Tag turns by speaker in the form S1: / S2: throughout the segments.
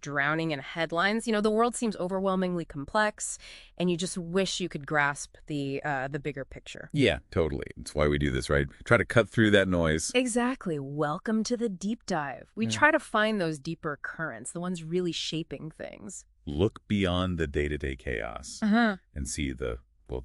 S1: drowning in headlines. The world seems overwhelmingly complex, and you just wish you could grasp the bigger picture.
S2: Yeah, totally. That's why we do this, right? Try to cut through that noise.
S1: Exactly. Welcome to the deep dive. We try to find those deeper currents, the ones really shaping things.
S2: Look beyond the day-to-day chaos and see the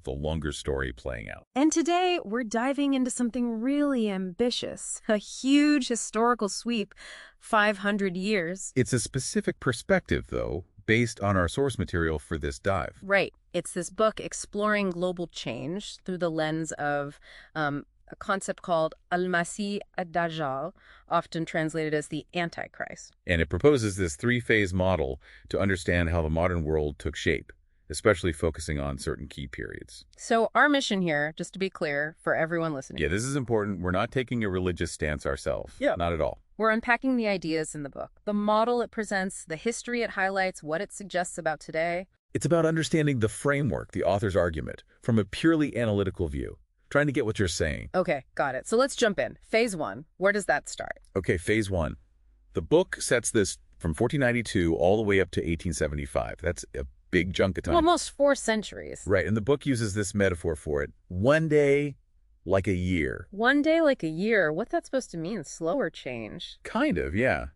S2: longer story playing out.
S1: And today, we're diving into something really ambitious, a huge historical sweep, 500 years.
S2: It's a specific perspective, though, based on our source material for this dive.
S1: Right. It's this book exploring global change through the lens of a concept called Masih Al Dajjal, often translated as the Antichrist.
S2: And it proposes this three-phase model to understand how the modern world took shape, especially focusing on certain key periods.
S1: So our mission here, just to be clear for everyone listening.
S2: Yeah, this is important. We're not taking a religious stance ourselves. Yeah. Not at all.
S1: We're unpacking the ideas in the book, the model it presents, the history it highlights, what it suggests about today.
S2: It's about understanding the framework, the author's argument, from a purely analytical view, trying to get what you're saying.
S1: Okay, got it. So let's jump in. Phase 1, where does that start?
S2: Okay, phase 1. The book sets this from 1492 all the way up to 1875. That's a big chunk of time.
S1: Almost 4 centuries.
S2: Right, and the book uses this metaphor for it. One day, like a year.
S1: One day like a year. What's that supposed to mean? Slower change?
S2: Kind of, yeah.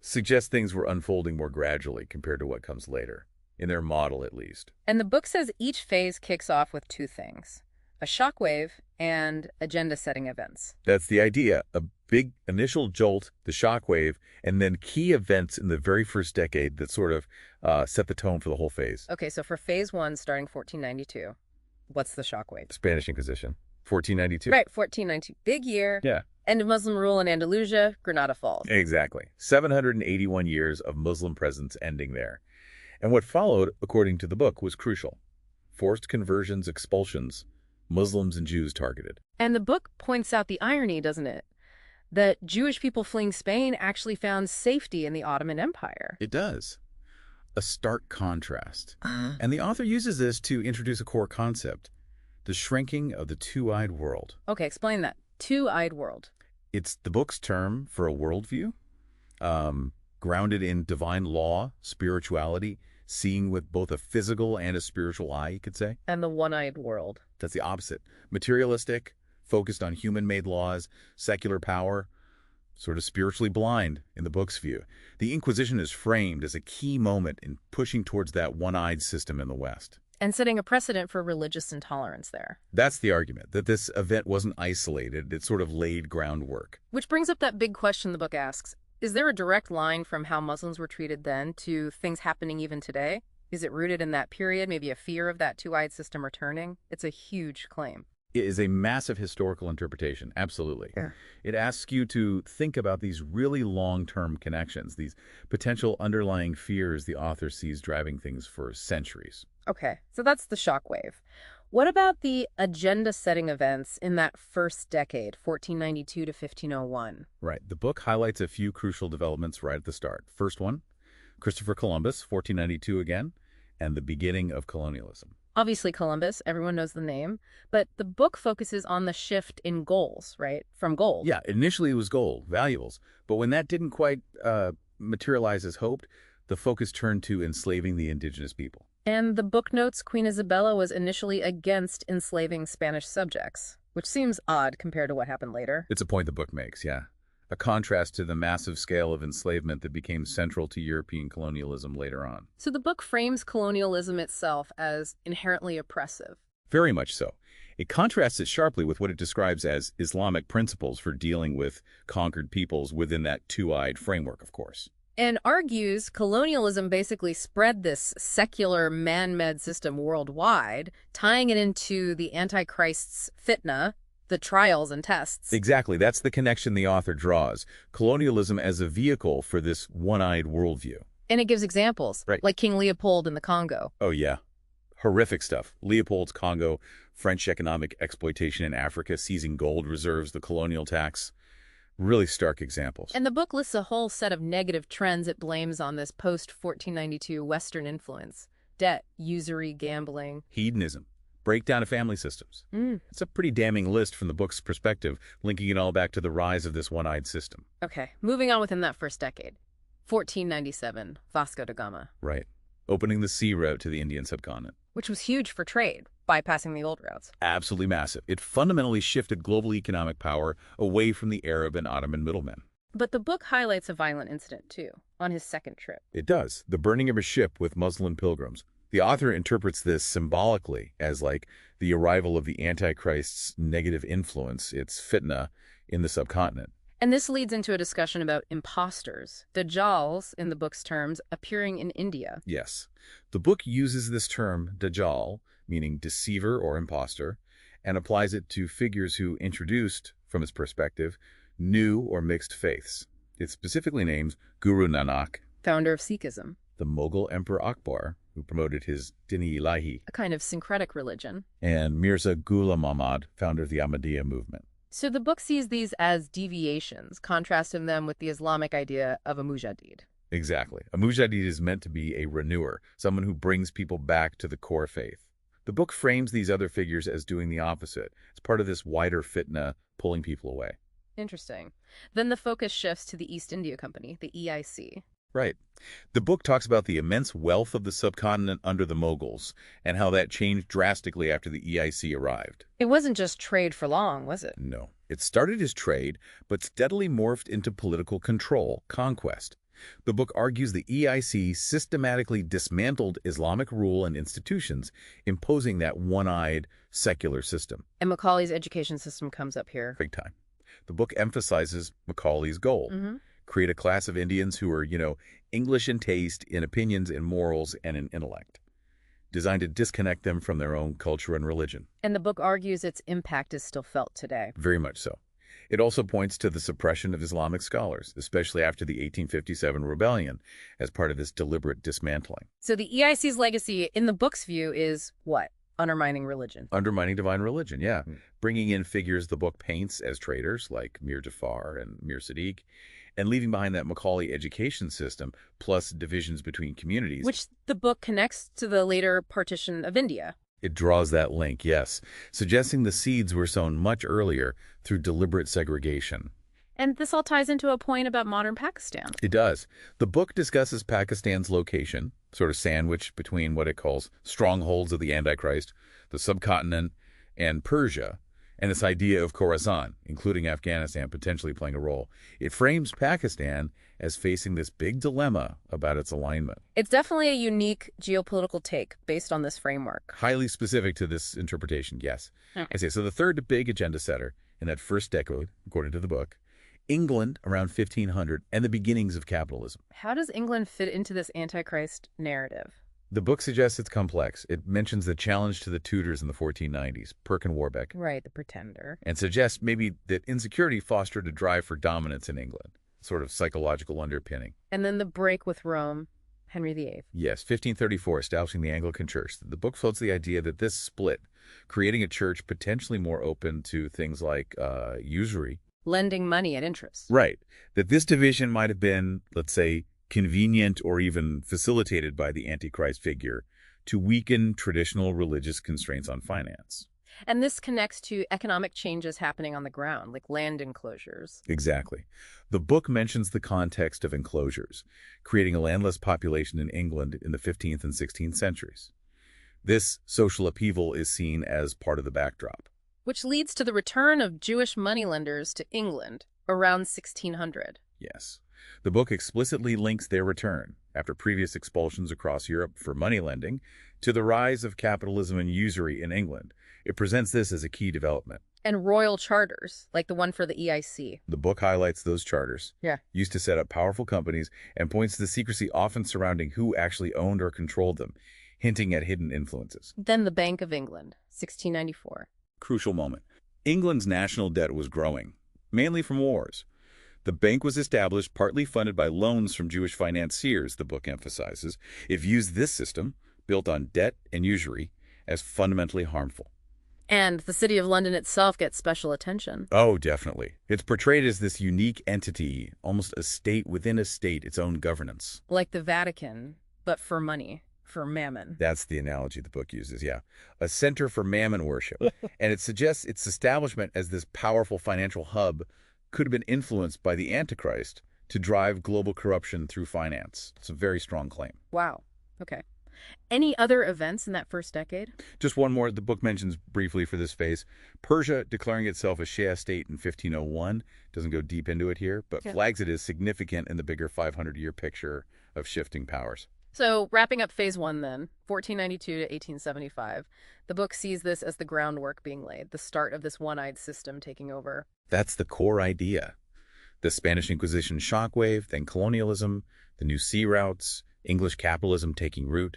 S2: Suggests things were unfolding more gradually compared to what comes later, in their model at least.
S1: And the book says each phase kicks off with 2 things, a shockwave and agenda-setting events.
S2: That's the idea. A big initial jolt, the shockwave, and then key events in the very first decade that sort of set the tone for the whole phase.
S1: Okay, so for phase 1, starting 1492, what's the shockwave?
S2: Spanish Inquisition. 1492.
S1: Right, 1492. Big year.
S2: Yeah.
S1: End of Muslim rule in Andalusia, Granada falls.
S2: Exactly. 781 years of Muslim presence ending there. And what followed, according to the book, was crucial. Forced conversions, expulsions, Muslims and Jews targeted.
S1: And the book points out the irony, doesn't it? That Jewish people fleeing Spain actually found safety in the Ottoman Empire.
S2: It does. A stark contrast. And the author uses this to introduce a core concept, the shrinking of the two-eyed world.
S1: Okay, explain that. Two-eyed world.
S2: It's the book's term for a worldview, grounded in divine law, spirituality, seeing with both a physical and a spiritual eye, you could say.
S1: And the one-eyed world.
S2: That's the opposite. Materialistic, focused on human-made laws, secular power, sort of spiritually blind in the book's view. The Inquisition is framed as a key moment in pushing towards that one-eyed system in the West.
S1: And setting a precedent for religious intolerance there.
S2: That's the argument, that this event wasn't isolated. It sort of laid groundwork.
S1: Which brings up that big question the book asks. Is there a direct line from how Muslims were treated then to things happening even today? Is it rooted in that period, maybe a fear of that two-eyed system returning? It's a huge claim.
S2: It is a massive historical interpretation, absolutely.
S1: Yeah.
S2: It asks you to think about these really long-term connections, these potential underlying fears the author sees driving things for centuries.
S1: Okay, so that's the shockwave. What about the agenda-setting events in that first decade, 1492 to 1501?
S2: Right. The book highlights a few crucial developments right at the start. First one, Christopher Columbus, 1492 again, and the beginning of colonialism.
S1: Obviously Columbus, everyone knows the name, but the book focuses on the shift in goals, right? From gold.
S2: Yeah, initially it was gold, valuables. But when that didn't quite materialize as hoped, the focus turned to enslaving the indigenous people.
S1: And the book notes Queen Isabella was initially against enslaving Spanish subjects, which seems odd compared to what happened later.
S2: It's a point the book makes, yeah. A contrast to the massive scale of enslavement that became central to European colonialism later on.
S1: So the book frames colonialism itself as inherently oppressive.
S2: Very much so. It contrasts it sharply with what it describes as Islamic principles for dealing with conquered peoples within that two-eyed framework, of course.
S1: And argues colonialism basically spread this secular man-made system worldwide, tying it into the Antichrist's fitna, the trials and tests.
S2: Exactly. That's the connection the author draws. Colonialism as a vehicle for this one-eyed worldview.
S1: And it gives examples,
S2: right,
S1: like King Leopold in the Congo.
S2: Oh, yeah. Horrific stuff. Leopold's Congo, French economic exploitation in Africa, seizing gold reserves, the colonial tax. Really stark examples.
S1: And the book lists a whole set of negative trends it blames on this post-1492 Western influence. Debt, usury, gambling.
S2: Hedonism. Breakdown of family systems. It's a pretty damning list from the book's perspective, linking it all back to the rise of this one-eyed system.
S1: Okay, moving on within that first decade. 1497, Vasco da Gama,
S2: Right. Opening the sea route to the Indian subcontinent.
S1: which was huge for trade, bypassing the old routes.
S2: Absolutely massive. It fundamentally shifted global economic power away from the Arab and Ottoman middlemen.
S1: But the book highlights a violent incident, too, on his second trip.
S2: It does. The burning of a ship with Muslim pilgrims. The author interprets this symbolically as like the arrival of the Antichrist's negative influence, its fitna, in the subcontinent.
S1: And this leads into a discussion about imposters, Dajjals, in the book's terms, appearing in India.
S2: Yes. The book uses this term, Dajjal, meaning deceiver or impostor, and applies it to figures who introduced, from its perspective, new or mixed faiths. It specifically names Guru Nanak,
S1: Founder of Sikhism,
S2: the Mughal Emperor Akbar, who promoted his Din-e-Ilahi,
S1: a kind of syncretic religion.
S2: and Mirza Ghulam Ahmad, founder of the Ahmadiyya movement.
S1: So the book sees these as deviations, contrasting them with the Islamic idea of a mujaddid.
S2: Exactly. A mujaddid is meant to be a renewer, someone who brings people back to the core faith. The book frames these other figures as doing the opposite. It's part of this wider fitna pulling people away.
S1: Interesting. Then the focus shifts to the East India Company, the EIC.
S2: Right. The book talks about the immense wealth of the subcontinent under the Mughals and how that changed drastically after the EIC arrived.
S1: It wasn't just trade for long, was it?
S2: No. It started as trade, but steadily morphed into political control, conquest. The book argues the EIC systematically dismantled Islamic rule and institutions, imposing that one-eyed, secular system.
S1: And Macaulay's education system comes up here.
S2: Big time. The book emphasizes Macaulay's goal. Create a class of Indians who are, English in taste, in opinions, in morals, and in intellect, designed to disconnect them from their own culture and religion.
S1: And the book argues its impact is still felt today.
S2: Very much so. It also points to the suppression of Islamic scholars, especially after the 1857 rebellion, as part of this deliberate dismantling.
S1: So the EIC's legacy, in the book's view, is what? Undermining religion.
S2: Undermining divine religion, yeah. Bringing in figures the book paints as traitors, like Mir Jafar and Mir Sadiq, and leaving behind that Macaulay education system, plus divisions between communities.
S1: Which the book connects to the later partition of India.
S2: It draws that link, yes, suggesting the seeds were sown much earlier through deliberate segregation.
S1: And this all ties into a point about modern Pakistan.
S2: It does. The book discusses Pakistan's location, sort of sandwiched between what it calls strongholds of the Antichrist, the subcontinent, and Persia, and this idea of Khorasan, including Afghanistan, potentially playing a role. It frames Pakistan as facing this big dilemma about its alignment.
S1: It's definitely a unique geopolitical take based on this framework.
S2: Highly specific to this interpretation, yes.
S1: Okay.
S2: I say, so the third big agenda setter in that first decade, according to the book, England around 1500 and the beginnings of capitalism.
S1: How does England fit into this Antichrist narrative?
S2: The book suggests it's complex. It mentions the challenge to the Tudors in the 1490s, Perkin Warbeck,
S1: Right, the pretender.
S2: and suggests maybe that insecurity fostered a drive for dominance in England, sort of psychological underpinning.
S1: And then the break with Rome, Henry VIII.
S2: Yes, 1534, establishing the Anglican Church. The book floats the idea that this split, creating a church potentially more open to things like usury.
S1: Lending money at interest.
S2: Right. That this division might have been, let's say, convenient or even facilitated by the Antichrist figure to weaken traditional religious constraints on finance.
S1: And this connects to economic changes happening on the ground, like land enclosures.
S2: Exactly. The book mentions the context of enclosures, creating a landless population in England in the 15th and 16th centuries. This social upheaval is seen as part of the backdrop.
S1: Which leads to the return of Jewish moneylenders to England around 1600.
S2: Yes. The book explicitly links their return, after previous expulsions across Europe for moneylending, to the rise of capitalism and usury in England. It presents this as a key development.
S1: And royal charters, like the one for the EIC.
S2: The book highlights those charters, used to set up powerful companies, and points to the secrecy often surrounding who actually owned or controlled them, hinting at hidden influences.
S1: Then the Bank of England, 1694.
S2: Crucial moment. England's national debt was growing, mainly from wars. The bank was established partly funded by loans from Jewish financiers, the book emphasizes. It views this system, built on debt and usury, as fundamentally harmful.
S1: And the City of London itself gets special attention.
S2: Oh, definitely. It's portrayed as this unique entity, almost a state within a state, its own governance.
S1: Like the Vatican, but for money, for mammon.
S2: That's the analogy the book uses, yeah. A center for mammon worship. And it suggests its establishment as this powerful financial hub could have been influenced by the Antichrist to drive global corruption through finance. It's a very strong claim.
S1: Wow. Okay. Any other events in that first decade?
S2: Just one more the book mentions briefly for this phase. Persia declaring itself a Shia state in 1501. Doesn't go deep into it here, but flags it as significant in the bigger 500-year picture of shifting powers.
S1: So wrapping up phase one then, 1492 to 1875, the book sees this as the groundwork being laid, the start of this one-eyed system taking over.
S2: That's the core idea. The Spanish Inquisition shockwave, then colonialism, the new sea routes, English capitalism taking root,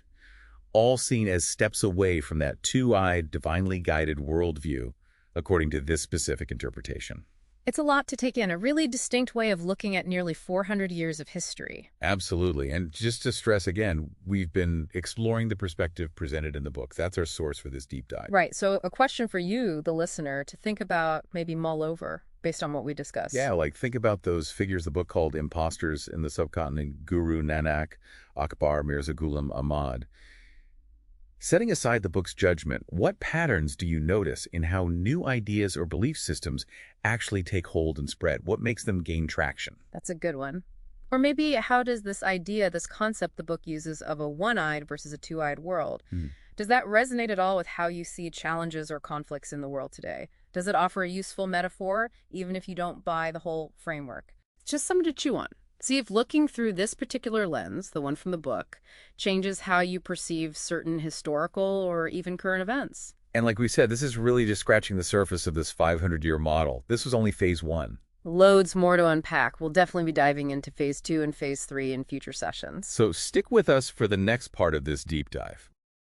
S2: all seen as steps away from that two-eyed, divinely guided worldview, according to this specific interpretation.
S1: It's a lot to take in, a really distinct way of looking at nearly 400 years of history.
S2: Absolutely. And just to stress again, we've been exploring the perspective presented in the book. That's our source for this deep dive.
S1: Right. So a question for you, the listener, to think about, maybe mull over, based on what we discussed.
S2: Yeah, like think about those figures the book called imposters in the subcontinent, Guru Nanak, Akbar, Mirza Ghulam Ahmad. Setting aside the book's judgment, what patterns do you notice in how new ideas or belief systems actually take hold and spread? What makes them gain traction?
S1: That's a good one. Or maybe how does this idea, this concept the book uses of a one-eyed versus a two-eyed world, does that resonate at all with how you see challenges or conflicts in the world today? Does it offer a useful metaphor, even if you don't buy the whole framework? It's just something to chew on. See if looking through this particular lens, the one from the book, changes how you perceive certain historical or even current events.
S2: And like we said, this is really just scratching the surface of this 500-year model. This was only phase one.
S1: Loads more to unpack. We'll definitely be diving into phase two and phase three in future sessions.
S2: So stick with us for the next part of this deep dive.